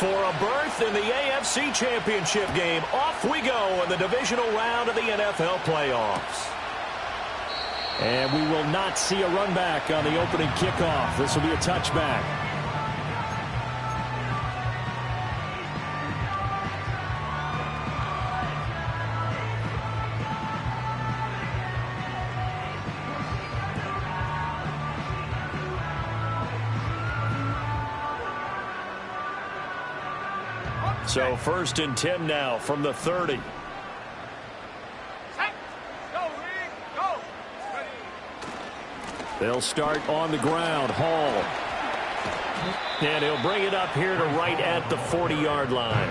for a berth in the AFC Championship game. Off we go in the divisional round of the NFL playoffs. And we will not see a run back on the opening kickoff. This will be a touchback. So 1st and 10 now from the 30. They'll start on the ground. Hall. And he'll bring it up here to right at the 40-yard line.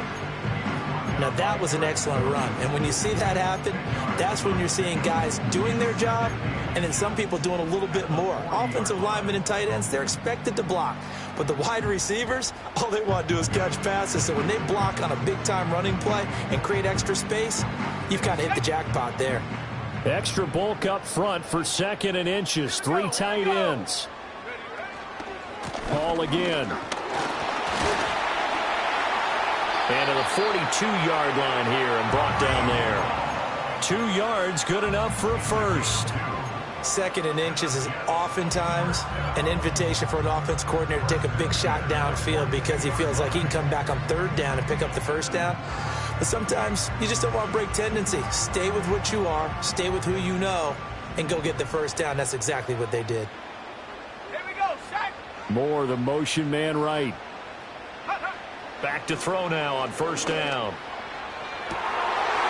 Now, that was an excellent run. And when you see that happen, that's when you're seeing guys doing their job and then some people doing a little bit more. Offensive linemen and tight ends, they're expected to block. But the wide receivers, all they want to do is catch passes. So when they block on a big-time running play and create extra space, you've kind of hit the jackpot there. Extra bulk up front for 2nd and inches. 3 tight ends. Ball again. And to the 42-yard line here and brought down there. 2 yards, good enough for a first. 2nd and inches is oftentimes an invitation for an offense coordinator to take a big shot downfield because he feels like he can come back on 3rd down and pick up the first down. But sometimes you just don't want to break tendency. Stay with what you are, stay with who you know, and go get the first down. That's exactly what they did. Here we go, set. More the motion man right. Back to throw now on 1st down.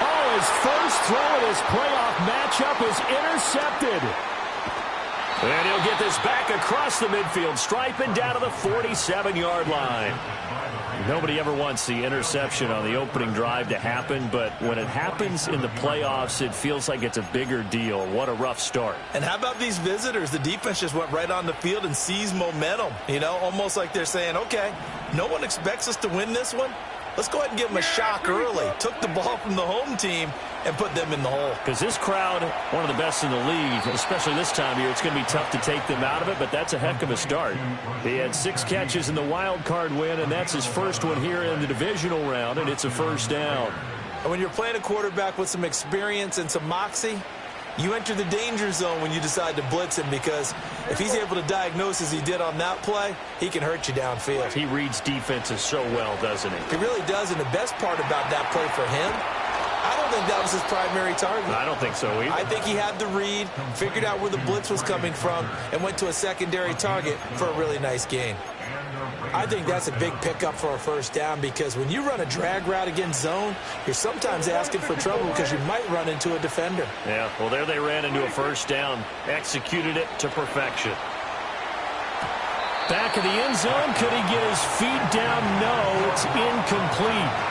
Oh, his first throw of this playoff matchup is intercepted. And he'll get this back across the midfield stripe and down to the 47-yard line. Nobody ever wants the interception on the opening drive to happen, but when it happens in the playoffs, it feels like it's a bigger deal. What a rough start. And how about these visitors? The defense just went right on the field and seized momentum. You know, almost like they're saying, okay, no one expects us to win this one. Let's go ahead and give them a shock early. Took the ball from the home team and put them in the hole. Because this crowd, one of the best in the league, especially this time of year, it's going to be tough to take them out of it, but that's a heck of a start. He had 6 catches in the wild card win, and that's his first one here in the divisional round, and it's a first down. And when you're playing a quarterback with some experience and some moxie, you enter the danger zone when you decide to blitz him, because if he's able to diagnose as he did on that play, he can hurt you downfield. He reads defenses so well, doesn't he? He really does, and the best part about that play for him, I don't think that was his primary target. I don't think so either. I think he had the read, figured out where the blitz was coming from, and went to a secondary target for a really nice gain. I think that's a big pickup for a first down, because when you run a drag route against zone, you're sometimes asking for trouble because you might run into a defender. Yeah, well, there they ran into a first down, executed it to perfection. Back of the end zone, could he get his feet down? No, it's incomplete.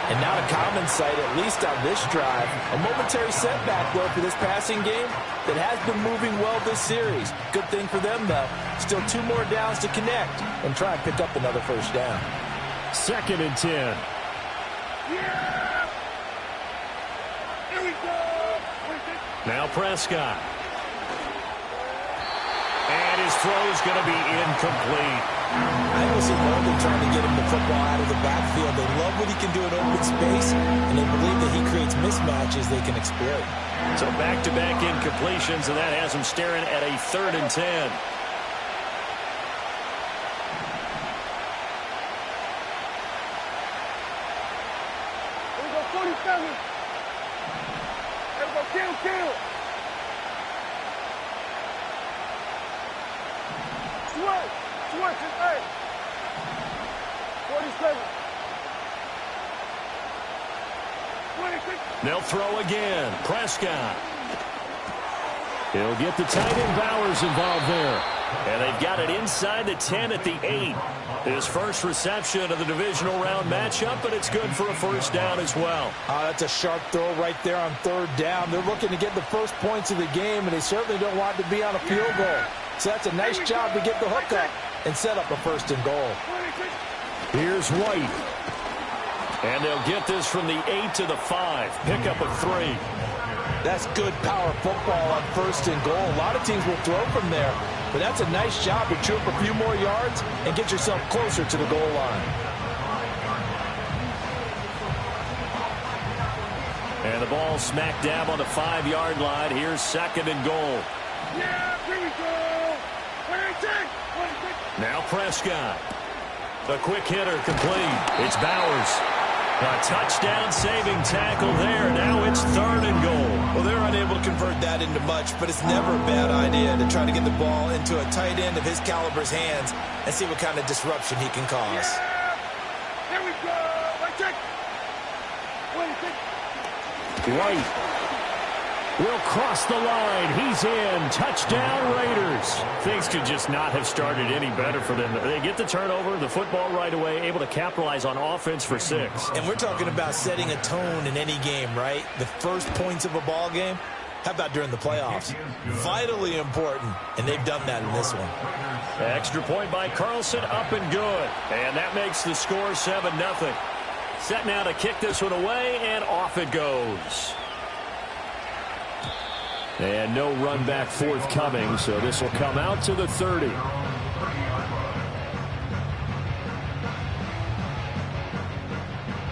And not a common sight, at least on this drive. A momentary setback, though, for this passing game that has been moving well this series. Good thing for them, though. Still 2 more downs to connect and try and pick up another first down. 2nd and 10. Yeah! Here we go! Now Prescott. And his throw is going to be incomplete. I will see Logan trying to get him the football out of the backfield. They love what he can do in open space, and they believe that he creates mismatches they can exploit. So back-to-back incompletions, and that has him staring at a 3rd and 10. Here we go, 47. Here we go, kill. Switch, hey. 47. 26. They'll throw again. Prescott. He'll get the tight end Bowers involved there. And they've got it inside the 10 at the 8. His first reception of the divisional round matchup, but it's good for a first down as well. That's a sharp throw right there on 3rd down. They're looking to get the first points of the game, and they certainly don't want to be on a field goal. So that's a nice job to get the hook up and set up a 1st and goal. Here's White. And they'll get this from the 8 to the 5. Pick up a 3. That's good power football on 1st and goal. A lot of teams will throw from there, but that's a nice job to chew up a few more yards and get yourself closer to the goal line. And the ball smack dab on the 5-yard line. Here's 2nd and goal. Yeah, here we go. 26. Now Prescott. The quick hitter complete. It's Bowers. A touchdown-saving tackle there. Now it's 3rd and goal. Well, they're unable to convert that into much, but it's never a bad idea to try to get the ball into a tight end of his caliber's hands and see what kind of disruption he can cause. Yeah, here we go. Check. 26. White will cross the line. He's in. Touchdown, Raiders. Things could just not have started any better for them. They get the turnover, the football right away, able to capitalize on offense for 6. And we're talking about setting a tone in any game, right? The first points of a ball game. How about during the playoffs? Vitally important, and they've done that in this one. Extra point by Carlson, up and good. And that makes the score 7-0. Set now to kick this one away, and off it goes. And no run back forthcoming, so this will come out to the 30.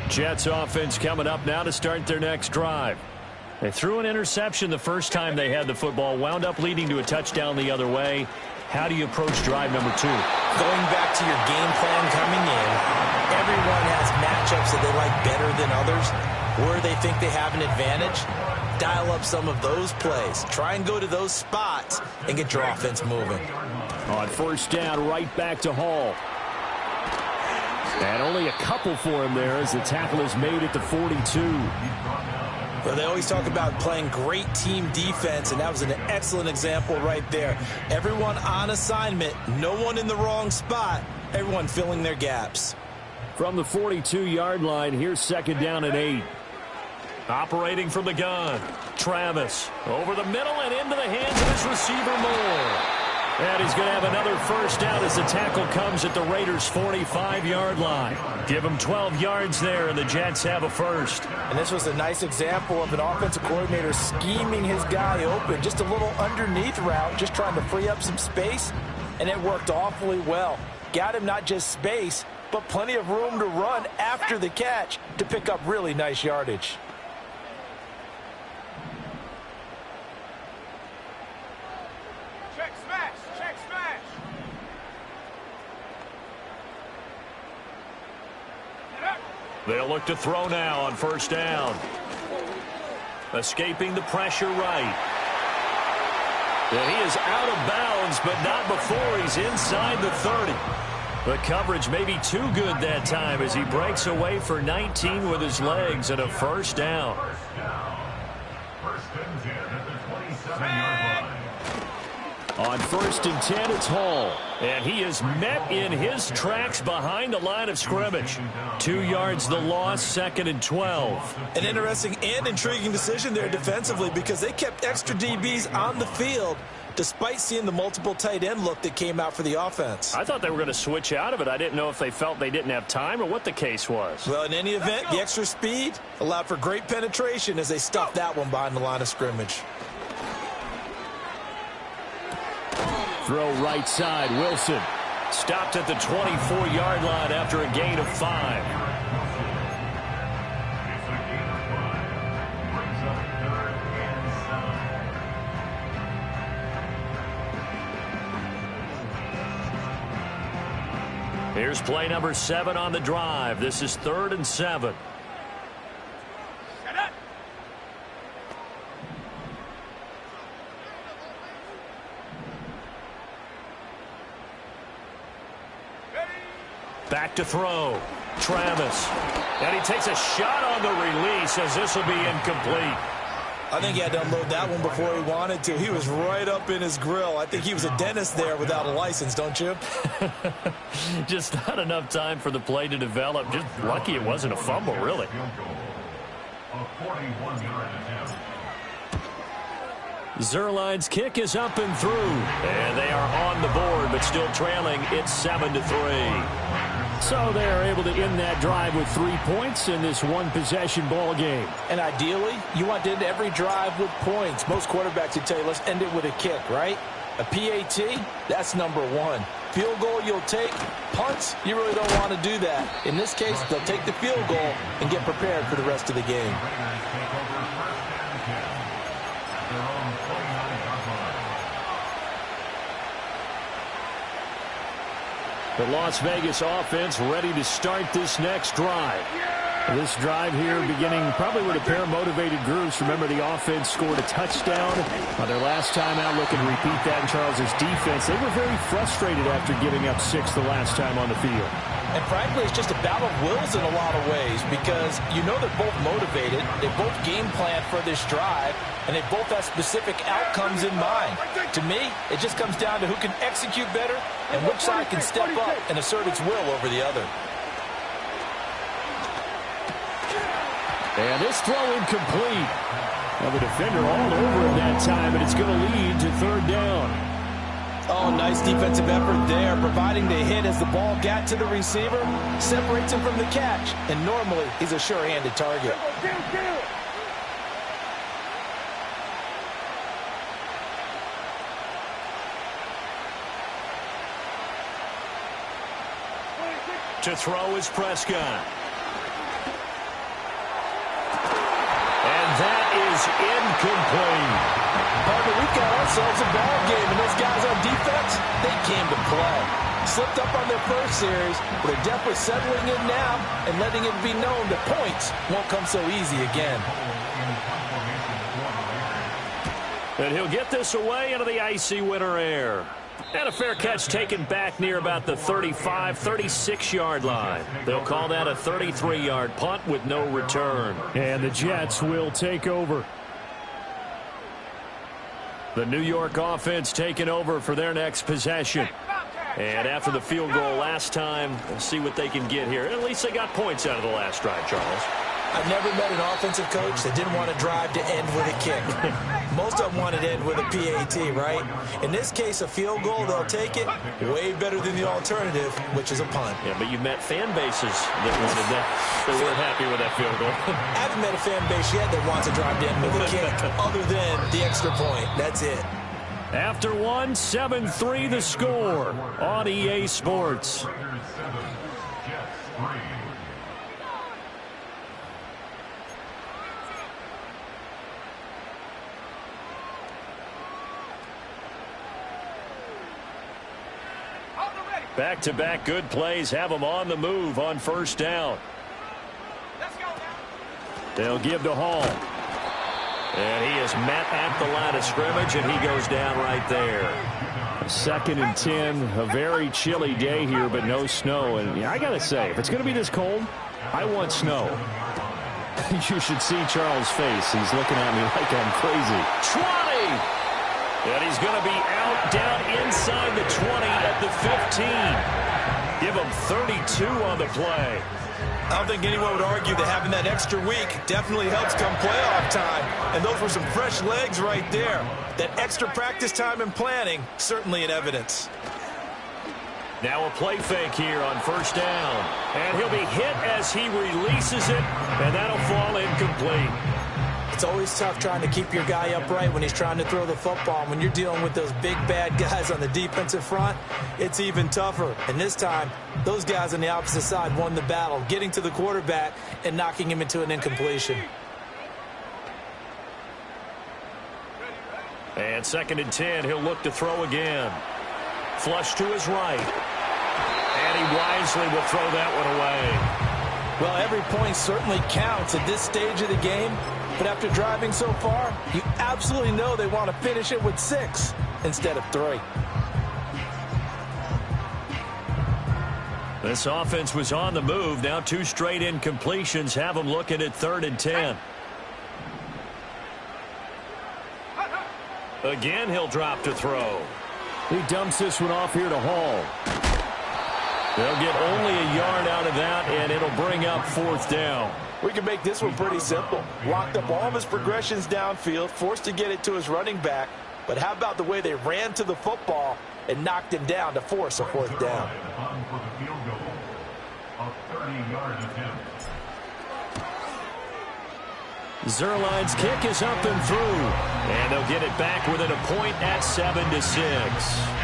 Jets offense coming up now to start their next drive. They threw an interception the first time they had the football, wound up leading to a touchdown the other way. How do you approach drive number 2? Going back to your game plan coming in, everyone has matchups that they like better than others, where they think they have an advantage. Dial up some of those plays. Try and go to those spots and get your offense moving. On 1st down, right back to Hall. And only a couple for him there as the tackle is made at the 42. Well, they always talk about playing great team defense, and that was an excellent example right there. Everyone on assignment, no one in the wrong spot, everyone filling their gaps. From the 42-yard line, here's 2nd down and 8. Operating from the gun, Travis over the middle and into the hands of his receiver Moore. And he's going to have another 1st down as the tackle comes at the Raiders' 45-yard line. Give him 12 yards there, and the Jets have a 1st. And this was a nice example of an offensive coordinator scheming his guy open. Just a little underneath route, just trying to free up some space, and it worked awfully well. Got him not just space, but plenty of room to run after the catch to pick up really nice yardage. They'll look to throw now on 1st down. Escaping the pressure right. And he is out of bounds, but not before he's inside the 30. The coverage may be too good that time as he breaks away for 19 with his legs and a 1st down. On 1st and 10, it's Hall. And he is met in his tracks behind the line of scrimmage. 2 yards the loss, 2nd and 12. An interesting and intriguing decision there defensively because they kept extra DBs on the field despite seeing the multiple tight end look that came out for the offense. I thought they were going to switch out of it. I didn't know if they felt they didn't have time or what the case was. Well, in any event, the extra speed allowed for great penetration as they stuffed that one behind the line of scrimmage. Throw right side, Wilson. Stopped at the 24-yard line after a gain of 5. Here's play number 7 on the drive. This is 3rd and 7. Back to throw. Travis. And he takes a shot on the release as this will be incomplete. I think he had to unload that one before he wanted to. He was right up in his grill. I think he was a dentist there without a license, don't you? Just not enough time for the play to develop. Just lucky it wasn't a fumble, really. Zuerlein's kick is up and through. And they are on the board, but still trailing. It's 7-3. So they are able to end that drive with 3 points in this one-possession ball game. And ideally, you want to end every drive with points. Most quarterbacks would tell you, let's end it with a kick, right? A PAT, that's number 1. field goal you'll take. Punts, you really don't want to do that. In this case, they'll take the field goal and get prepared for the rest of the game. The Las Vegas offense ready to start this next drive. This drive here beginning probably with a pair of motivated groups. Remember, the offense scored a touchdown on their last time out. Looking to repeat that in Charles' defense. They were very frustrated after giving up 6 the last time on the field. And frankly, it's just a battle of wills in a lot of ways because you know they're both motivated. They both game plan for this drive, and they both have specific outcomes in mind. To me, it just comes down to who can execute better and which side can step up and assert its will over the other. And this throw incomplete. Now the defender all over him that time, and it's going to lead to 3rd down. Oh, nice defensive effort there, providing the hit as the ball got to the receiver, separates him from the catch, and normally he's a sure-handed target. To throw is Prescott. And that is incomplete. Partner, we've got ourselves a ball game, and those guys on defense, they came to play. Slipped up on their first series, but they're definitely settling in now and letting it be known that points won't come so easy again. And he'll get this away into the icy winter air. And a fair catch taken back near about the 35, 36-yard line. They'll call that a 33-yard punt with no return. And the Jets will take over. The New York offense taking over for their next possession. And after the field goal last time, we'll see what they can get here. At least they got points out of the last drive, Charles. I've never met an offensive coach that didn't want to drive to end with a kick. Most of them wanted to end with a PAT, right? In this case, a field goal, they'll take it. Way better than the alternative, which is a punt. Yeah, but you met fan bases that wanted that. They weren't happy with that field goal. I haven't met a fan base yet that wants to drive to end with a kick other than the extra point. That's it. After 7-3 the score on EA Sports. Back-to-back good plays have them on the move on 1st down. They'll give to Hall. And he is met at the line of scrimmage, and he goes down right there. 2nd and 10, a very chilly day here, but no snow. And I got to say, if it's going to be this cold, I want snow. You should see Charles' face. He's looking at me like I'm crazy. 20! And he's going to be out down inside the 20 at the 15. Give him 32 on the play. I don't think anyone would argue that having that extra week definitely helps come playoff time. And those were some fresh legs right there. That extra practice time and planning, certainly in evidence. Now a play fake here on 1st down. And he'll be hit as he releases it, and that'll fall incomplete. It's always tough trying to keep your guy upright when he's trying to throw the football. When you're dealing with those big, bad guys on the defensive front, it's even tougher. And this time, those guys on the opposite side won the battle, getting to the quarterback and knocking him into an incompletion. And 2nd and 10, he'll look to throw again. Flush to his right. And he wisely will throw that one away. Well, every point certainly counts at this stage of the game. But after driving so far, you absolutely know they want to finish it with 6 instead of 3. This offense was on the move. Now 2 straight incompletions have them looking at 3rd and 10. Again, he'll drop to throw. He dumps this one off here to Hall. They'll get only a yard out of that, and it'll bring up 4th down. We can make this one pretty simple. Locked up all of his progressions downfield, forced to get it to his running back. But how about the way they ran to the football and knocked him down to force a 4th down? Zuerlein's kick is up and through. And they'll get it back within a point at 7-6.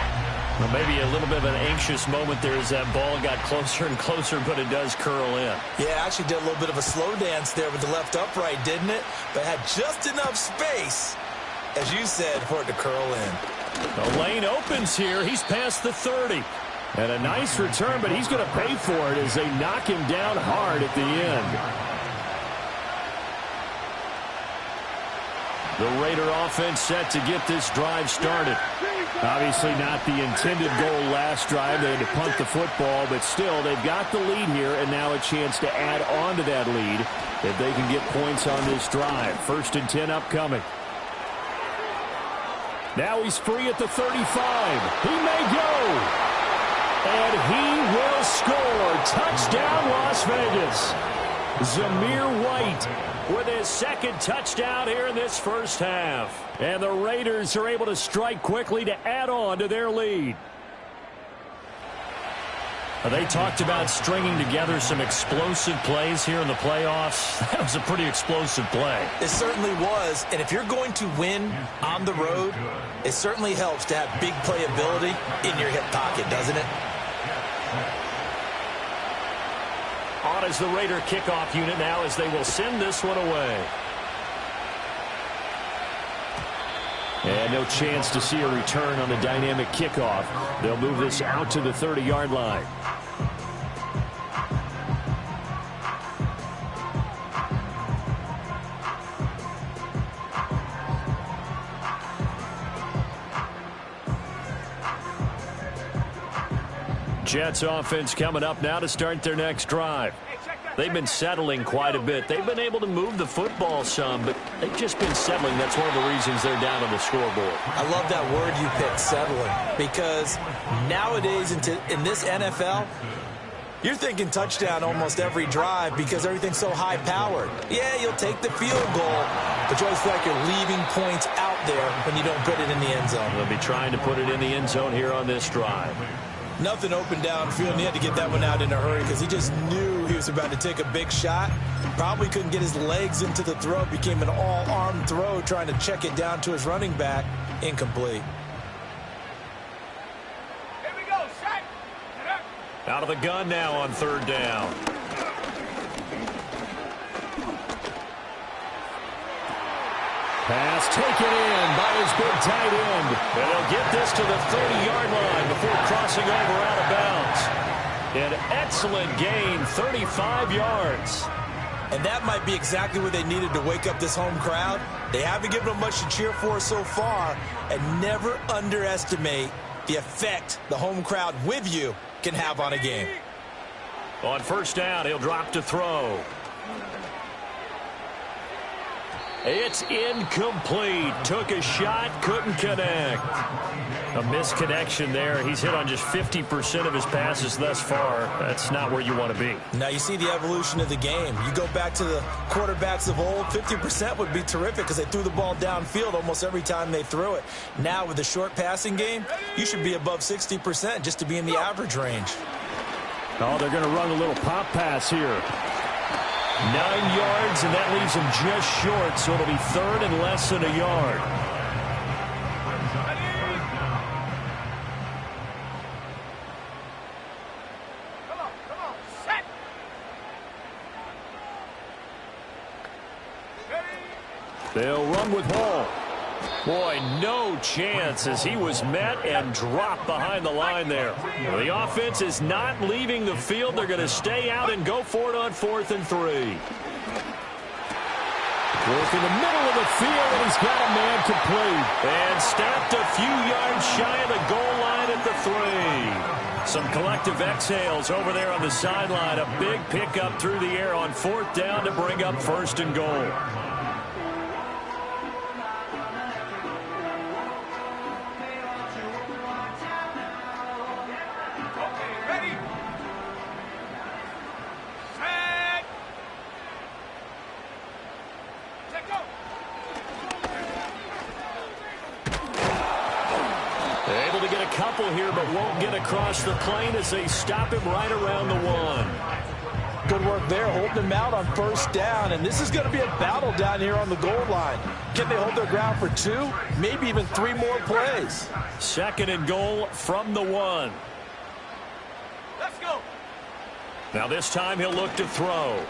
Well, maybe a little bit of an anxious moment there as that ball got closer and closer, but it does curl in. Yeah, actually did a little bit of a slow dance there with the left upright, didn't it? But had just enough space, as you said, for it to curl in. The lane opens here. He's past the 30. And a nice return, but he's going to pay for it as they knock him down hard at the end. The Raider offense set to get this drive started. Obviously not the intended goal last drive. They had to punt the football, but still, they've got the lead here, and now a chance to add on to that lead if they can get points on this drive. 1st and 10 upcoming. Now he's free at the 35. He may go. And he will score. Touchdown, Las Vegas. Zamir White with his 2nd touchdown here in this first half. And the Raiders are able to strike quickly to add on to their lead. They talked about stringing together some explosive plays here in the playoffs. That was a pretty explosive play. It certainly was. And if you're going to win on the road, it certainly helps to have big playability in your hip pocket, doesn't it? On is the Raider kickoff unit now as they will send this one away. And no chance to see a return on the dynamic kickoff. They'll move this out to the 30-yard line. Jets offense coming up now to start their next drive. They've been settling quite a bit. They've been able to move the football some, but they've just been settling. That's one of the reasons they're down on the scoreboard. I love that word you picked, settling, because nowadays in this NFL, you're thinking touchdown almost every drive because everything's so high-powered. Yeah, you'll take the field goal, but you always feel like you're leaving points out there when you don't put it in the end zone. They'll be trying to put it in the end zone here on this drive. Nothing open downfield, and he had to get that one out in a hurry because he just knew he was about to take a big shot. Probably couldn't get his legs into the throw. Became an all-arm throw trying to check it down to his running back. Incomplete. Here we go, set. Out of the gun now on 3rd down. Pass taken in by his big tight end. And he'll get this to the 30-yard line before crossing over out of bounds. An excellent gain, 35 yards. And that might be exactly what they needed to wake up this home crowd. They haven't given them much to cheer for so far, and never underestimate the effect the home crowd with you can have on a game. On 1st down, he'll drop to throw. It's incomplete. Took a shot, couldn't connect. A misconnection there. He's hit on just 50% of his passes thus far. That's not where you want to be. Now you see the evolution of the game. You go back to the quarterbacks of old, 50% would be terrific because they threw the ball downfield almost every time they threw it. Now with the short passing game, you should be above 60% just to be in the average range. Oh, they're going to run a little pop pass here. 9 yards, and that leaves him just short, so it'll be 3rd and less than a yard. Come on, set. They'll run with Hall. Boy, no chance as he was met and dropped behind the line there. The offense is not leaving the field. They're going to stay out and go for it on 4th and 3. Work in the middle of the field, and he's got a man complete. And stopped a few yards shy of the goal line at the 3. Some collective exhales over there on the sideline. A big pickup through the air on 4th down to bring up 1st and goal. Here, but won't get across the plane as they stop him right around the 1. Good work there, holding him out on first down. And this is going to be a battle down here on the goal line. Can they hold their ground for 2, maybe even 3 more plays? 2nd and goal from the 1. Let's go. Now this time he'll look to throw.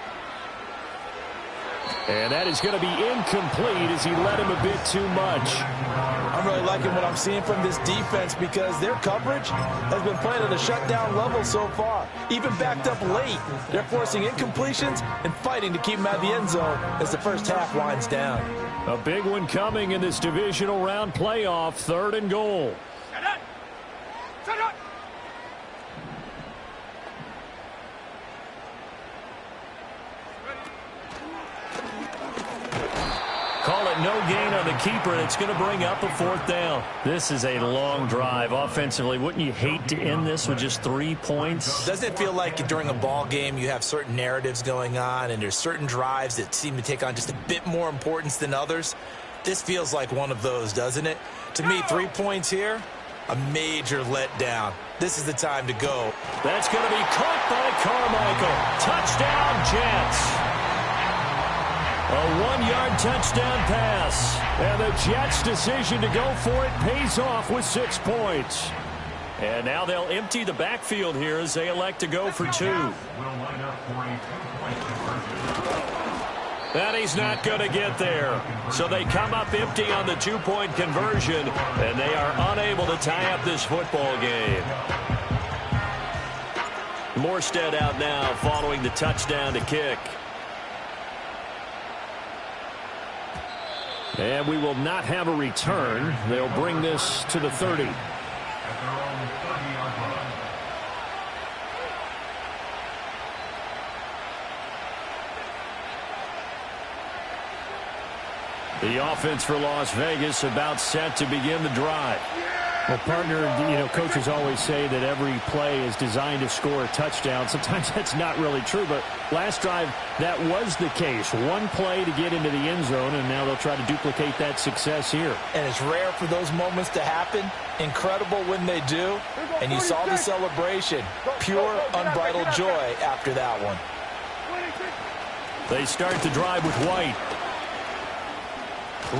And that is going to be incomplete as he led him a bit too much. I'm really liking what I'm seeing from this defense because their coverage has been playing at a shutdown level so far. Even backed up late, they're forcing incompletions and fighting to keep them out of the end zone as the first half winds down. A big one coming in this divisional round playoff, 3rd and goal. Call it no gain on the keeper, and it's going to bring up a 4th down. This is a long drive offensively. Wouldn't you hate to end this with just 3 points? Doesn't it feel like during a ball game you have certain narratives going on and there's certain drives that seem to take on just a bit more importance than others? This feels like one of those, doesn't it? To me, 3 points here, a major letdown. This is the time to go. That's going to be caught by Carmichael. Touchdown, Jets. A 1-yard touchdown pass. And the Jets' decision to go for it pays off with 6 points. And now they'll empty the backfield here as they elect to go for 2. And he's not going to get there. So they come up empty on the 2-point conversion, and they are unable to tie up this football game. Morstead out now following the touchdown to kick. And we will not have a return. They'll bring this to the 30. The offense for Las Vegas about set to begin the drive. Well, partner, coaches always say that every play is designed to score a touchdown. Sometimes that's not really true, but last drive, that was the case. 1 play to get into the end zone, and now they'll try to duplicate that success here. And it's rare for those moments to happen. Incredible when they do. And you saw the celebration. Pure, unbridled joy after that one. They start the drive with White.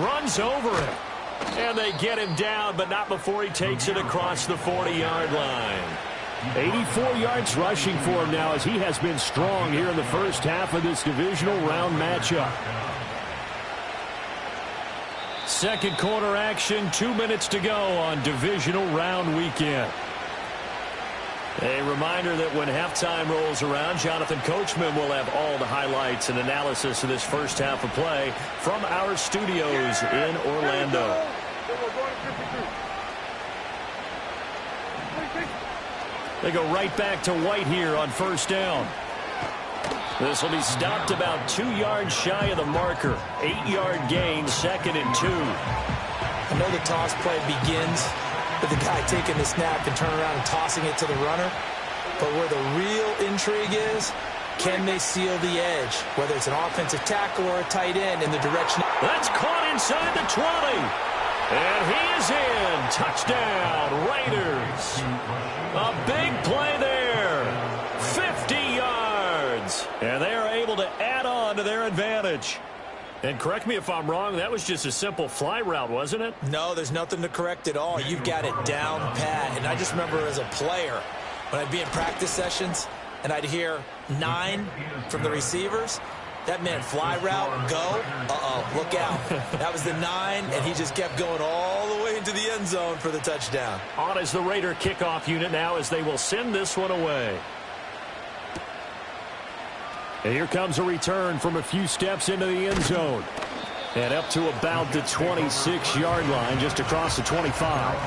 Runs over him. And they get him down, but not before he takes it across the 40-yard line. 84 yards rushing for him now as he has been strong here in the first half of this divisional round matchup. 2nd quarter action, 2 minutes to go on divisional round weekend. A reminder that when halftime rolls around, Jonathan Coachman will have all the highlights and analysis of this first half of play from our studios in Orlando. They go right back to White here on first down. This will be stopped about 2 yards shy of the marker. 8-yard gain, 2nd and 2. I know the toss play begins with the guy taking the snap and turning around and tossing it to the runner. But where the real intrigue is, can they seal the edge? Whether it's an offensive tackle or a tight end in the direction. That's caught inside the 20. And he is in. Touchdown, Raiders. A big play there. 50 yards. And they are able to add on to their advantage. And correct me if I'm wrong, that was just a simple fly route, wasn't it? No, there's nothing to correct at all. You've got it down pat. And I just remember as a player, when I'd be in practice sessions and I'd hear 9 from the receivers, that meant fly route, go, look out. That was the 9, and he just kept going all the way into the end zone for the touchdown. On is the Raider kickoff unit now as they will send this one away. And here comes a return from a few steps into the end zone. And up to about the 26-yard line, just across the 25.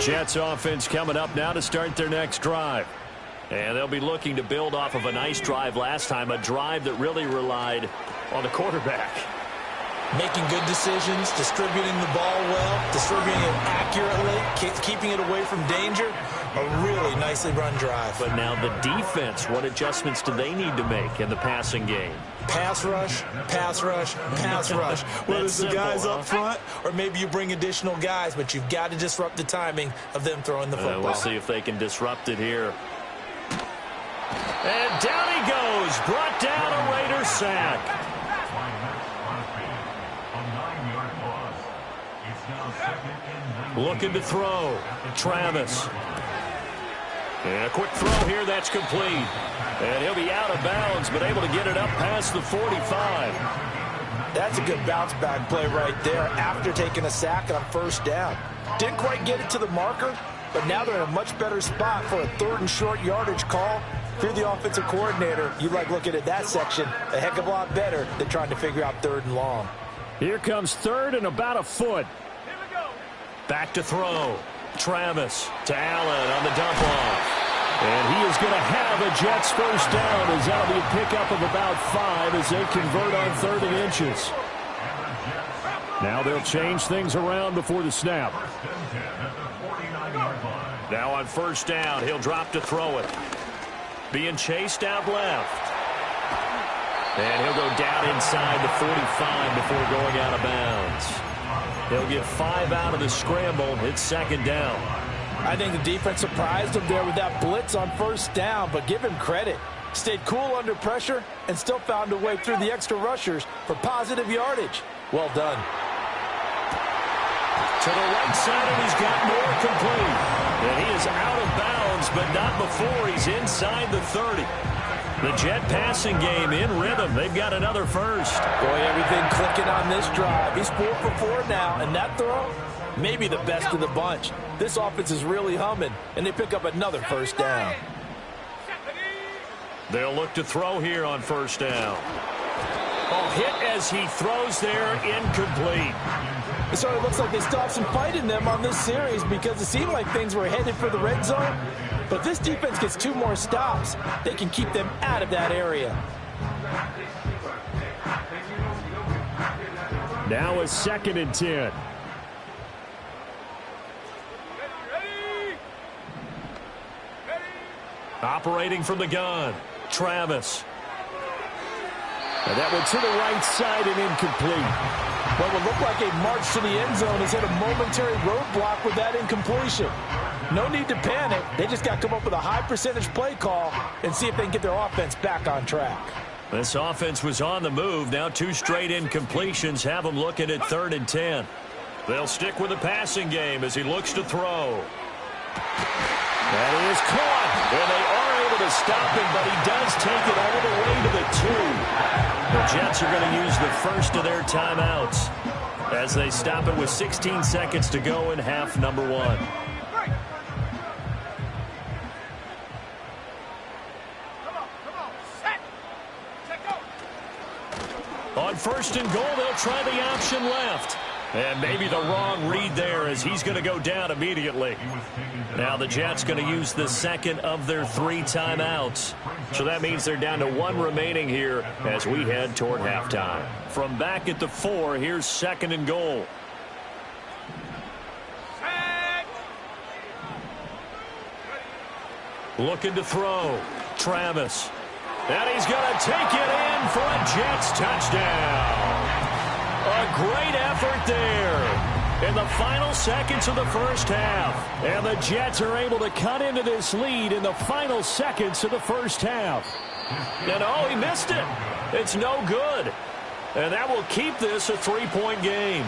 Jets offense coming up now to start their next drive. And they'll be looking to build off of a nice drive last time, a drive that really relied on the quarterback. Making good decisions, distributing the ball well, distributing it accurately, keeping it away from danger. A really nicely run drive. But now the defense, what adjustments do they need to make in the passing game? Pass rush, pass rush, pass rush. Whether it's the guys up front or maybe you bring additional guys, but you've got to disrupt the timing of them throwing the football. We'll see if they can disrupt it here. And down he goes. Brought down, a Raider sack. Looking to throw. Travis. And a quick throw here, that's complete. And he'll be out of bounds, but able to get it up past the 45. That's a good bounce back play right there after taking a sack on first down. Didn't quite get it to the marker, but now they're in a much better spot for a 3rd and short yardage call. If you're the offensive coordinator, you like looking at that section a heck of a lot better than trying to figure out 3rd and long. Here comes 3rd and about a foot. Back to throw. Travis to Allen on the dump off. And he is going to have a Jets first down, as that'll be a pickup of about 5 as they convert on 3rd and inches. Now they'll change things around before the snap. Now on first down, he'll drop to throw it. Being chased out left. And he'll go down inside the 45 before going out of bounds. They'll get 5 out of the scramble. It's 2nd down. I think the defense surprised him there with that blitz on first down, but give him credit. Stayed cool under pressure and still found a way through the extra rushers for positive yardage. Well done. To the right side, and he's got more complete. And he is out of bounds, but not before he's inside the 30. The Jet passing game in rhythm. They've got another first. Boy, everything clicking on this drive. He's 4 for 4 now, and that throw, maybe the best of the bunch. This offense is really humming, and they pick up another first down. They'll look to throw here on first down. Oh, hit as he throws there, incomplete. It sort of looks like they stopped some fight in them on this series because it seemed like things were headed for the red zone. But this defense gets 2 more stops. They can keep them out of that area. Now a 2nd and 10. Operating from the gun, Travis. And that one to the right side and incomplete. What would look like a march to the end zone has hit a momentary roadblock with that incompletion. No need to panic. They just got to come up with a high percentage play call and see if they can get their offense back on track. This offense was on the move. Now 2 straight incompletions have them looking at 3rd and 10. They'll stick with the passing game as he looks to throw. That is caught. And they are able to stop him, but he does take it all the way to the 2. The Jets are going to use the first of their timeouts as they stop it with 16 seconds to go in half number 1. On 1st and goal, they'll try the option left. And maybe the wrong read there as he's going to go down immediately. Now the Jets going to use the 2nd of their 3 timeouts. So that means they're down to 1 remaining here as we head toward halftime. From back at the 4, here's 2nd and goal. Looking to throw. Travis. And he's going to take it in for a Jets touchdown. A great effort there in the final seconds of the first half. And the Jets are able to cut into this lead in the final seconds of the first half. And oh, he missed it. It's no good. And that will keep this a 3-point game.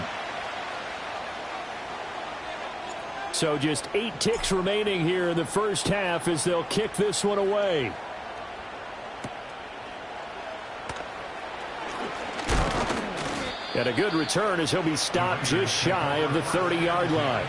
So just 8 ticks remaining here in the first half as they'll kick this one away. And a good return as he'll be stopped just shy of the 30-yard line.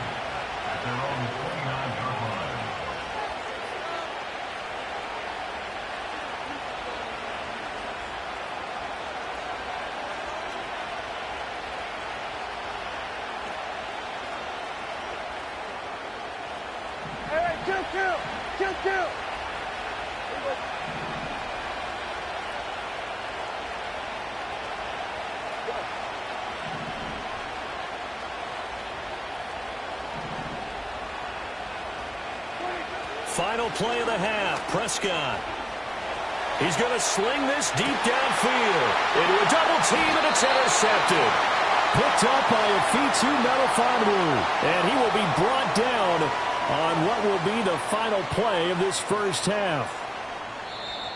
Hey, kill. final play of the half. Prescott. He's going to sling this deep downfield into a double team, and it's intercepted. Picked up by Afitu Melifonwu, and he will be brought down on what will be the final play of this first half.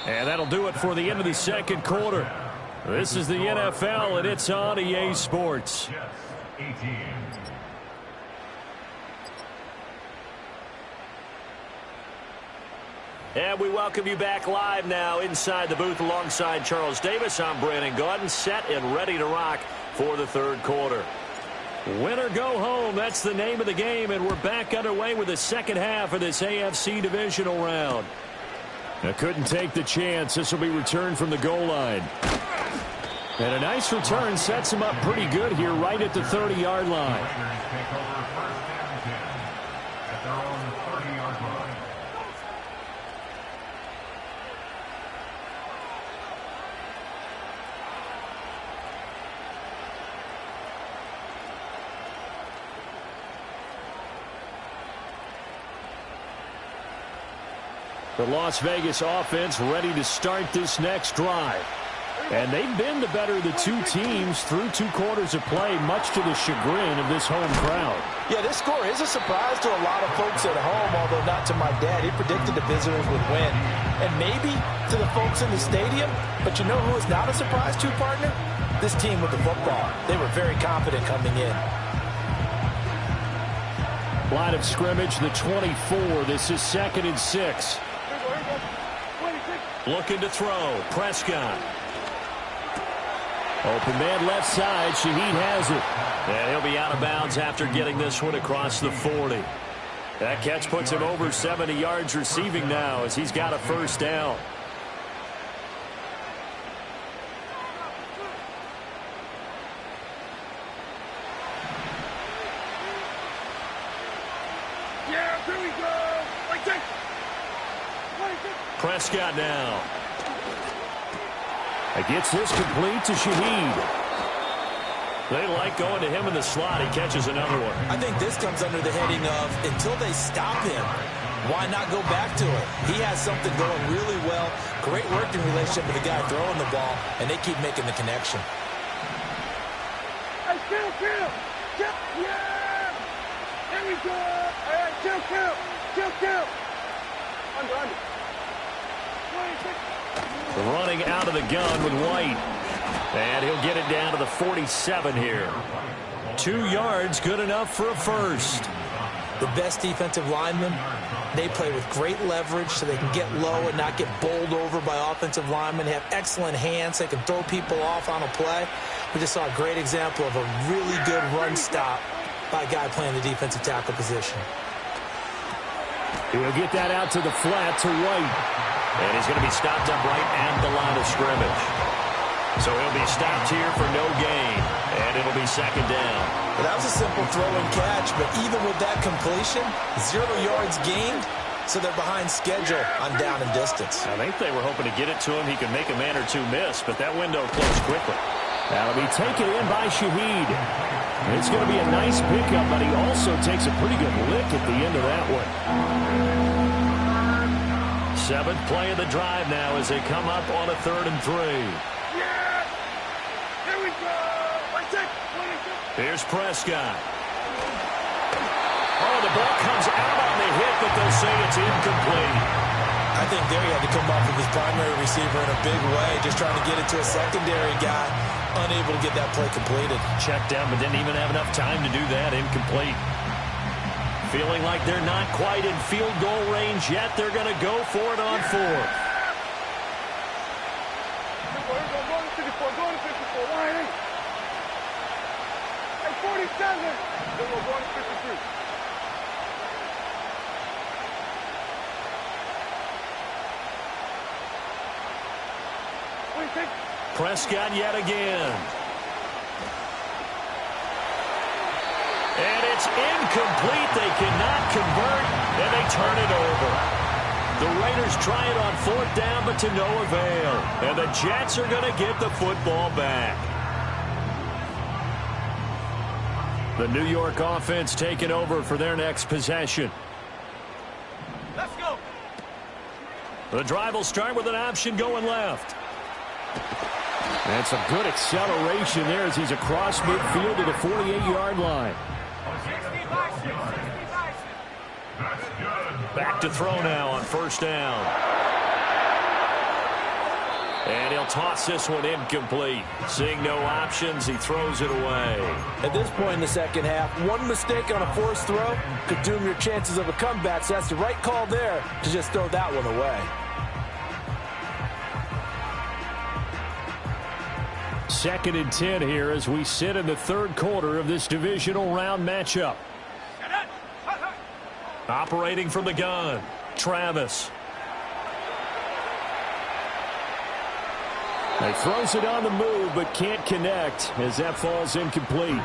And that'll do it for the end of the second quarter. This is the NFL, and it's on EA Sports. And we welcome you back live now inside the booth alongside Charles Davis. I'm Brandon Gaudin, set and ready to rock for the third quarter. Win or go home, that's the name of the game, and we're back underway with the second half of this AFC divisional round. I couldn't take the chance. This will be returned from the goal line. And a nice return sets him up pretty good here right at the 30-yard line. The Las Vegas offense ready to start this next drive. And they've been the better of the two teams through 2 quarters of play, much to the chagrin of this home crowd. Yeah, this score is a surprise to a lot of folks at home, although not to my dad. He predicted the visitors would win. And maybe to the folks in the stadium, but you know who is not a surprise to, partner? This team with the football. They were very confident coming in. Line of scrimmage, the 24. This is 2nd and 6. Looking to throw. Prescott. Open man left side. Shaheed has it. And he'll be out of bounds after getting this one across the 40. That catch puts him over 70 yards receiving now as he's got a first down. Yeah, here we go. Like that. Prescott now. Gets this complete to Shaheed. They like going to him in the slot. He catches another one. I think this comes under the heading of until they stop him, why not go back to it? He has something going really well. Great working relationship with the guy throwing the ball, and they keep making the connection. Hey, kill. Yeah. There we go. All right, kill. Under. Running out of the gun with White. And he'll get it down to the 47 here. 2 yards, good enough for a first. The best defensive linemen, they play with great leverage so they can get low and not get bowled over by offensive linemen. They have excellent hands. They can throw people off on a play. We just saw a great example of a really good run stop by a guy playing the defensive tackle position. He'll get that out to the flat to White. And he's going to be stopped up right at the line of scrimmage. So he'll be stopped here for no gain. And it'll be second down. Well, that was a simple throw and catch, but even with that completion, 0 yards gained, so they're behind schedule on down and distance. I think they were hoping to get it to him. He could make a man or two miss, but that window closed quickly. That'll be taken in by Shaheed. It's going to be a nice pickup, but he also takes a pretty good lick at the end of that one. 7th play of the drive now as they come up on a 3rd and 3. Yeah. Here we go. Here's Prescott. Oh, the ball comes out on the hit, but they'll say it's incomplete. I think there he had to come off of his primary receiver in a big way, just trying to get it to a secondary guy, unable to get that play completed. Checked down, but didn't even have enough time to do that. Incomplete. Feeling like they're not quite in field goal range yet. They're going to go for it on 4th. Going to 54, line 8. At 47. Then we're going to 53. Prescott yet again. And it's incomplete. They cannot convert, and they turn it over. The Raiders try it on 4th down, but to no avail. And the Jets are going to get the football back. The New York offense taking over for their next possession. Let's go. The drive will start with an option going left. And some good acceleration there as he's across midfield to the 48-yard line. Back to throw now on first down. And he'll toss this one incomplete. Seeing no options, he throws it away. At this point in the second half, one mistake on a forced throw could doom your chances of a comeback, so that's the right call there to just throw that one away. Second and 10 here as we sit in the third quarter of this divisional round matchup. Operating from the gun, Travis. He throws it on the move but can't connect as that falls incomplete.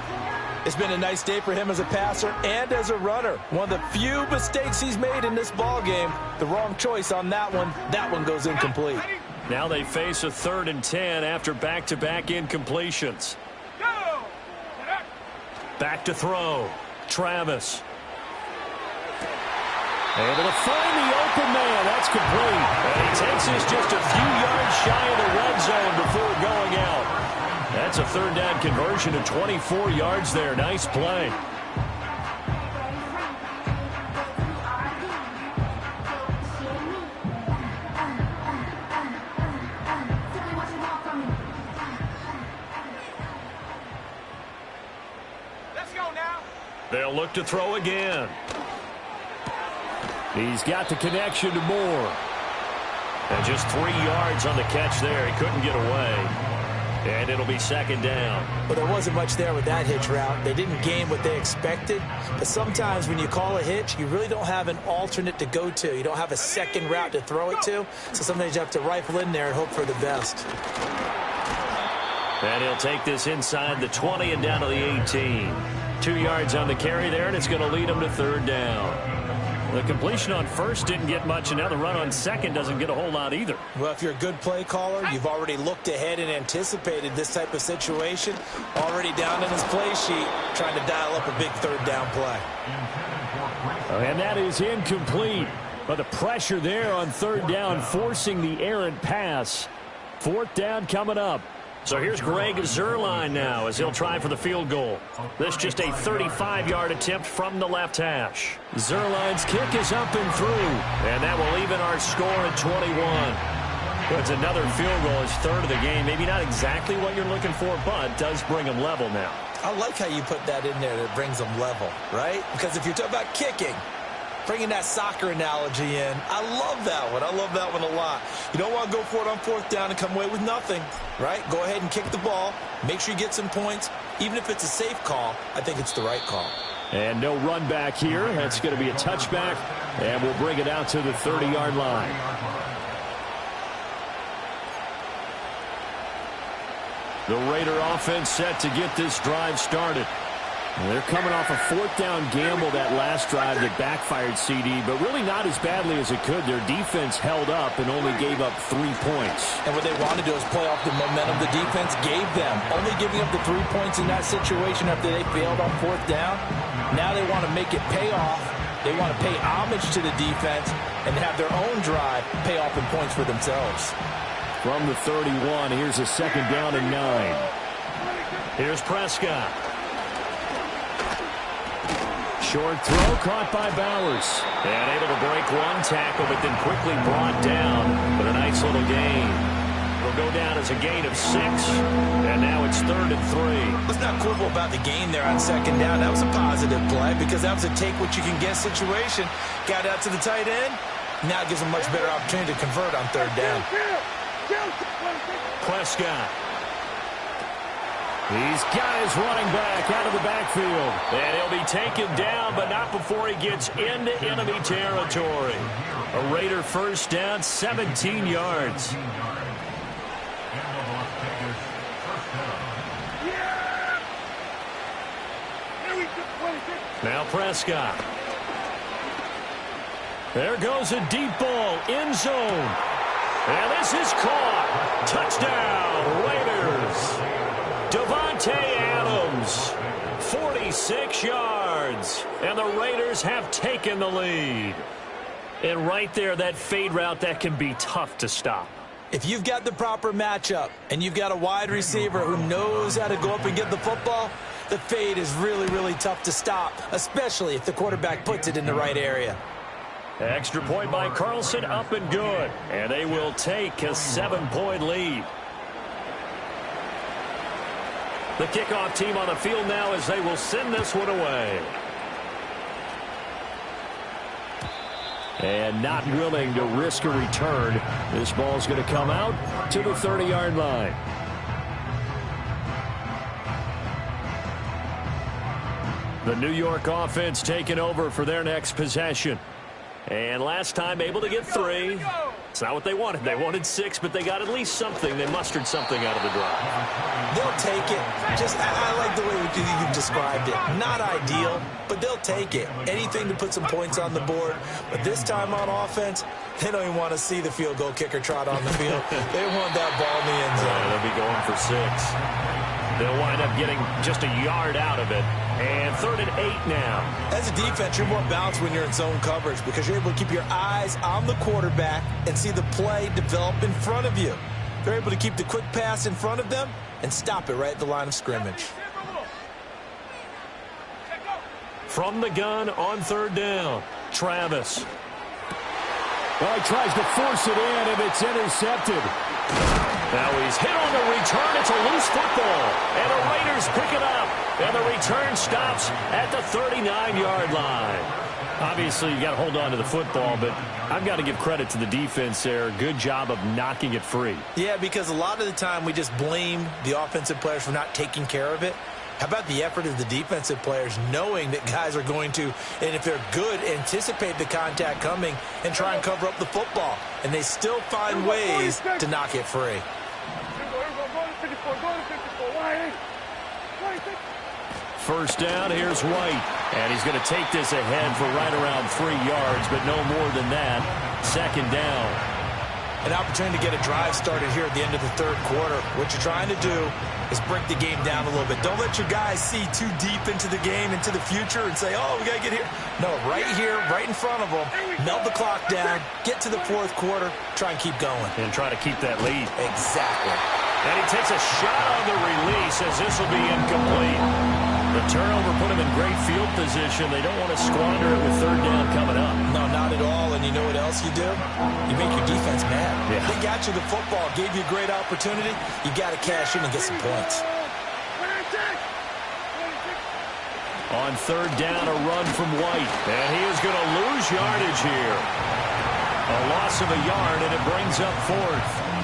It's been a nice day for him as a passer and as a runner. One of the few mistakes he's made in this ball game. The wrong choice on that one. That one goes incomplete. Now they face a 3rd and 10 after back-to-back incompletions. Back to throw, Travis. Able to find the open man. That's complete. And he takes this just a few yards shy of the red zone before going out. That's a 3rd down conversion of 24 yards there. Nice play. Let's go now. They'll look to throw again. He's got the connection to Moore. And just 3 yards on the catch there. He couldn't get away. And it'll be 2nd down. But there wasn't much there with that hitch route. They didn't gain what they expected. But sometimes when you call a hitch, you really don't have an alternate to go to. You don't have a second route to throw it to. So sometimes you have to rifle in there and hope for the best. And he'll take this inside the 20 and down to the 18. 2 yards on the carry there, and it's going to lead him to 3rd down. The completion on first didn't get much, and now the run on second doesn't get a whole lot either. Well, if you're a good play caller, you've already looked ahead and anticipated this type of situation. Already down in his play sheet, trying to dial up a big 3rd down play. And that is incomplete. But the pressure there on 3rd down, forcing the errant pass. 4th down coming up. So here's Greg Zuerlein now as he'll try for the field goal. This just a 35-yard attempt from the left hash. Zuerlein's kick is up and through. And that will even our score at 21. It's another field goal, his 3rd of the game. Maybe not exactly what you're looking for, but does bring him level now. I like how you put that in there that brings them level, right? Because if you're talking about kicking, bringing that soccer analogy in, I love that one. I love that one a lot. You don't want to go for it on 4th down and come away with nothing, right? Go ahead and kick the ball. Make sure you get some points. Even if it's a safe call, I think it's the right call. And no run back here. That's going to be a touchback, and we'll bring it out to the 30-yard line. The Raider offense set to get this drive started. They're coming off a 4th down gamble that last drive that backfired CD, but really not as badly as it could. Their defense held up and only gave up 3 points. And what they wanted to do is play off the momentum the defense gave them. Only giving up the 3 points in that situation after they failed on 4th down. Now they want to make it pay off. They want to pay homage to the defense and have their own drive pay off in points for themselves. From the 31, here's a 2nd down and 9. Here's Prescott. Short throw caught by Bowers. And able to break one tackle, but then quickly brought down. But a nice little gain. It'll go down as a gain of 6. And now it's 3rd and 3. Let's not quibble about the gain there on 2nd down. That was a positive play because that was a take what you can get situation. Got out to the tight end. Now it gives them a much better opportunity to convert on 3rd down. Prescott. He's got his running back out of the backfield. And he'll be taken down, but not before he gets into enemy territory. A Raider 1st down, 17 yards. Now Prescott. There goes a deep ball, end zone. And this is caught. Touchdown, Raiders. Davante Adams, 46 yards, and the Raiders have taken the lead. And right there, that fade route, that can be tough to stop. If you've got the proper matchup and you've got a wide receiver who knows how to go up and get the football, the fade is really, really tough to stop, especially if the quarterback puts it in the right area. Extra point by Carlson, up and good. And they will take a 7-point lead. The kickoff team on the field now as they will send this one away. And not willing to risk a return. This ball's going to come out to the 30-yard line. The New York offense taking over for their next possession. And last time able to get 3. It's not what they wanted. They wanted 6, but they got at least something. They mustered something out of the drive. They'll take it. I like the way you described it. Not ideal, but they'll take it. Anything to put some points on the board. But this time on offense, they don't even want to see the field goal kicker trot on the field. They want that ball in the end zone. Yeah, they'll be going for 6. They'll wind up getting just a yard out of it. And 3rd and 8 now. As a defense, you're more balanced when you're in zone coverage because you're able to keep your eyes on the quarterback and see the play develop in front of you. They're able to keep the quick pass in front of them and stop it right at the line of scrimmage. From the gun on 3rd down, Travis. Well, he tries to force it in, and it's intercepted. Now he's hit on the return. It's a loose football. And the Raiders pick it up. And the return stops at the 39-yard line. Obviously, you got to hold on to the football, but I've got to give credit to the defense there. Good job of knocking it free. Yeah, because a lot of the time we just blame the offensive players for not taking care of it. How about the effort of the defensive players knowing that guys are going to, and if they're good, anticipate the contact coming and try and cover up the football. And they still find ways to knock it free. First down, here's White. And he's going to take this ahead for right around 3 yards, but no more than that. 2nd down. An opportunity to get a drive started here at the end of the 3rd quarter. What you're trying to do is break the game down a little bit. Don't let your guys see too deep into the game, into the future, and say, oh, we got to get here. No, right here, right in front of them, melt the clock down, get to the 4th quarter, try and keep going. And try to keep that lead. Exactly. And he takes a shot on the release as this will be incomplete. The turnover put him in great field position. They don't want to squander it with 3rd down coming up. No, not at all. And you know what else you do? You make your defense mad. Yeah. They got you the football, gave you a great opportunity. You got to cash in and get some points. On 3rd down, a run from White. And he is going to lose yardage here. A loss of a yard, and it brings up 4th.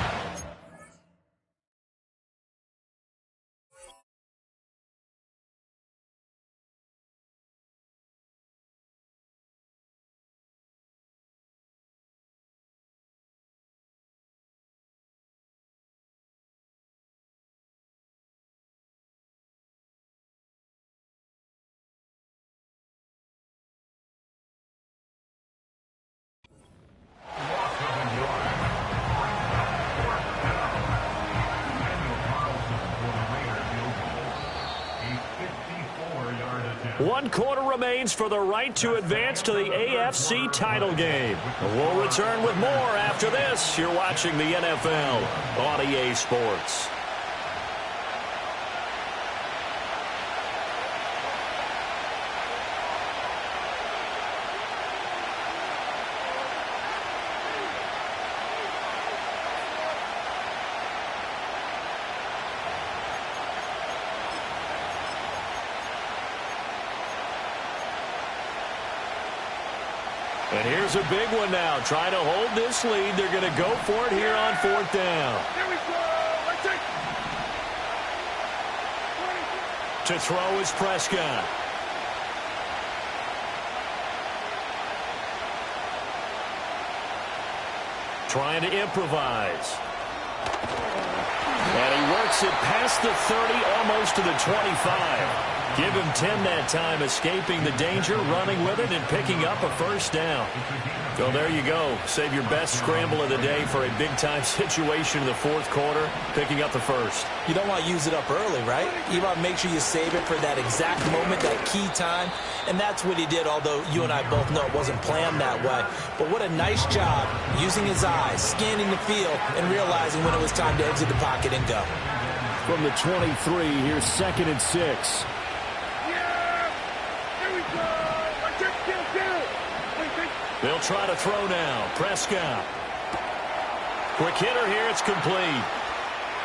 One quarter remains for the right to advance to the AFC title game. We'll return with more after this. You're watching the NFL on EA Sports. And here's a big one now. Trying to hold this lead. They're going to go for it here on 4th down. Here we go. Let's take. To throw is Prescott. Trying to improvise. And he works it past the 30, almost to the 25. Give him 10 that time, escaping the danger, running with it, and picking up a first down. So there you go. Save your best scramble of the day for a big-time situation in the fourth quarter, picking up the first. You don't want to use it up early, right? You want to make sure you save it for that exact moment, that key time. And that's what he did, although you and I both know it wasn't planned that way. But what a nice job using his eyes, scanning the field, and realizing when it was time to exit the pocket and go. From the 23, here's 2nd and 6. They'll try to throw now. Prescott. Quick hitter here. It's complete.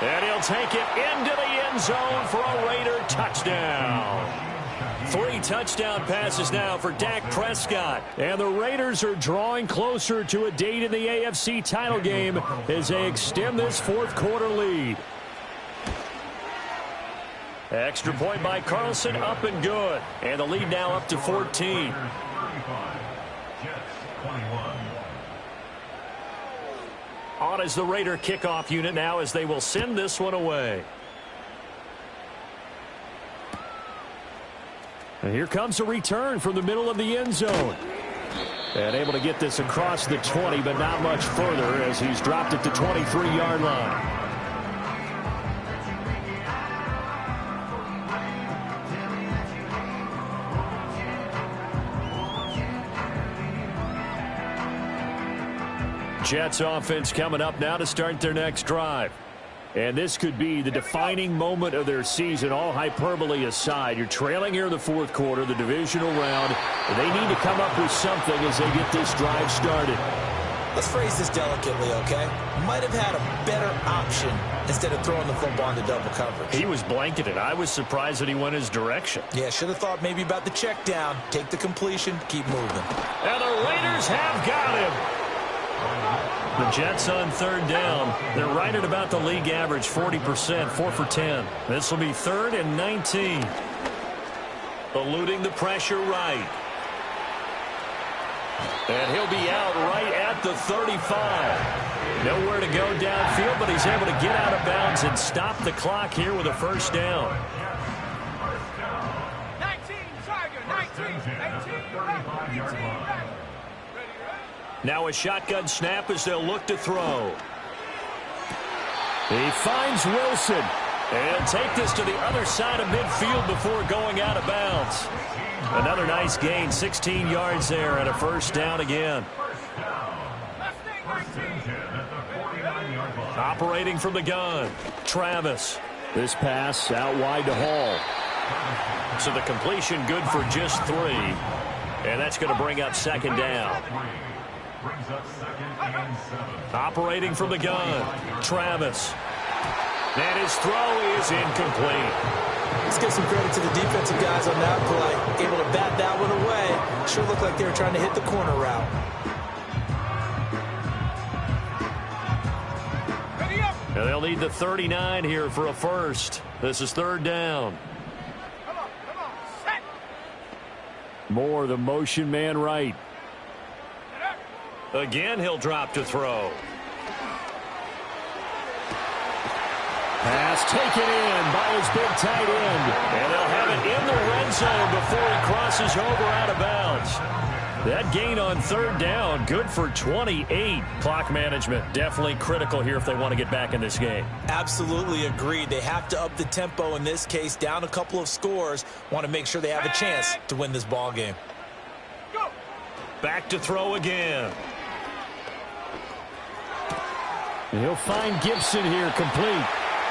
And he'll take it into the end zone for a Raider touchdown. 3 touchdown passes now for Dak Prescott. And the Raiders are drawing closer to a date in the AFC title game as they extend this fourth quarter lead. Extra point by Carlson, up and good. And the lead now up to 14. On is the Raider kickoff unit now as they will send this one away. And here comes a return from the middle of the end zone. And able to get this across the 20, but not much further as he's dropped it to 23-yard line. Jets offense coming up now to start their next drive. And this could be the defining moment of their season, all hyperbole aside. You're trailing here in the fourth quarter, the divisional round. And they need to come up with something as they get this drive started. Let's phrase this delicately, okay? Might have had a better option instead of throwing the football into double coverage. He was blanketed. I was surprised that he went his direction. Yeah, should have thought maybe about the check down, take the completion, keep moving. And the Raiders have got him. The Jets on third down. They're right at about the league average, 40%, 4 for 10. This will be 3rd and 19. Eluding the pressure right. And he'll be out right at the 35. Nowhere to go downfield, but he's able to get out of bounds and stop the clock here with a first down. 19, Tiger, 19, 18. Now a shotgun snap as they'll look to throw. He finds Wilson. And he'll take this to the other side of midfield before going out of bounds. Another nice gain, 16 yards there and a first down again. Operating from the gun, Travis. This pass out wide to Hall. So the completion good for just 3. And that's going to bring up 2nd down. Operating from the gun, Travis. And his throw is incomplete. Let's give some credit to the defensive guys on that play. Able to bat that one away. Sure looked like they were trying to hit the corner route. And they'll need the 39 here for a first. This is 3rd down. Come on, set. More the motion man right. Again, he'll drop to throw. Pass taken in by his big tight end. And they'll have it in the red zone before he crosses over out of bounds. That gain on 3rd down, good for 28. Clock management definitely critical here if they want to get back in this game. Absolutely agreed. They have to up the tempo in this case, down a couple of scores. Want to make sure they have a chance to win this ball game. Go. Back to throw again. He'll find Gibson here complete.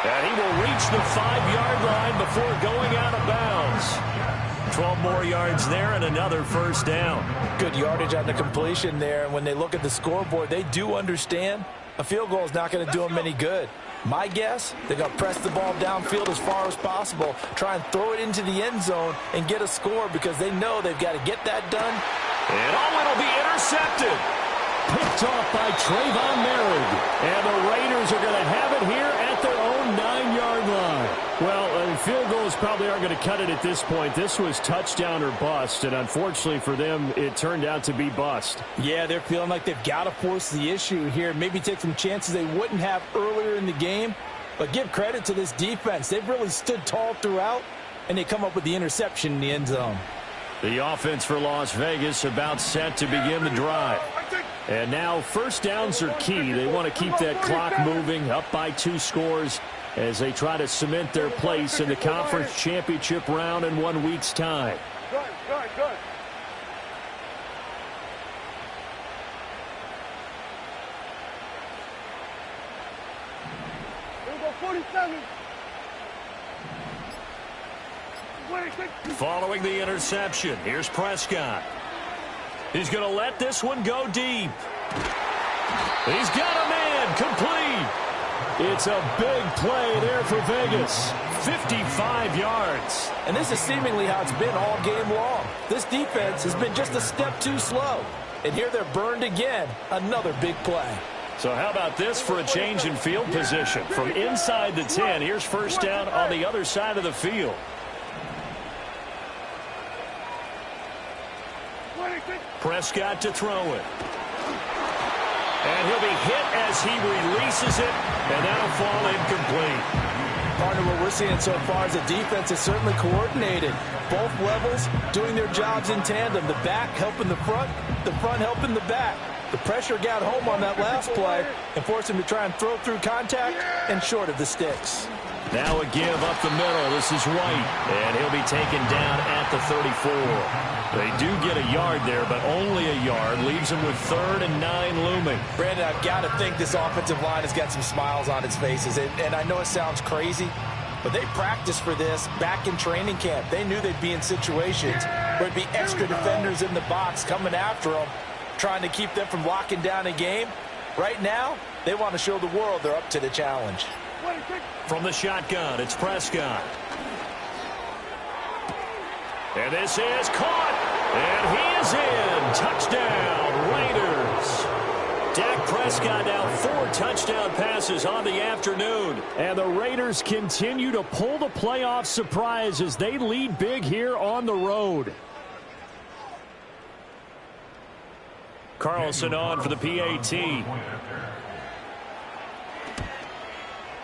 And he will reach the 5-yard line before going out of bounds. 12 more yards there and another first down. Good yardage on the completion there. And when they look at the scoreboard, they do understand a field goal is not going to do them any good. My guess, they're going to press the ball downfield as far as possible, try and throw it into the end zone and get a score because they know they've got to get that done. And it'll be intercepted. Picked off by Trayvon Merrick. And the Raiders are going to have it here at their own 9-yard line. Well, field goals probably aren't going to cut it at this point. This was touchdown or bust, and unfortunately for them, it turned out to be bust. Yeah, they're feeling like they've got to force the issue here. Maybe take some chances they wouldn't have earlier in the game. But give credit to this defense. They've really stood tall throughout. and they come up with the interception in the end zone. The offense for Las Vegas about set to begin the drive. And now first downs are key. They want to keep that clock moving, up by 2 scores as they try to cement their place in the conference championship round in 1 week's time. Good. Here we go, 47. Following the interception, here's Prescott. He's going to let this one go deep. He's got a man complete. It's a big play there for Vegas. 55 yards. And this is seemingly how it's been all game long. This defense has been just a step too slow. And here they're burned again. Another big play. So how about this for a change in field position? From inside the 10, here's first down on the other side of the field. Prescott to throw it. And he'll be hit as he releases it, and that'll fall incomplete. Partner, what we're seeing so far is the defense is certainly coordinated. Both levels doing their jobs in tandem. The back helping the front helping the back. The pressure got home on that last play and forced him to try and throw through contact and short of the sticks. Now a give up the middle. This is White, and he'll be taken down at the 34. They do get a yard there, but only a yard. Leaves them with 3rd and 9 looming. Brandon, I've got to think this offensive line has got some smiles on its faces. And I know it sounds crazy, but they practiced for this back in training camp. They knew they'd be in situations where there'd be extra defenders in the box coming after them, trying to keep them from locking down a game. Right now, they want to show the world they're up to the challenge. From the shotgun, it's Prescott. And this is caught. And he is in. Touchdown, Raiders. Dak Prescott now 4 touchdown passes on the afternoon. And the Raiders continue to pull the playoff surprise as they lead big here on the road. Carlson on for the PAT.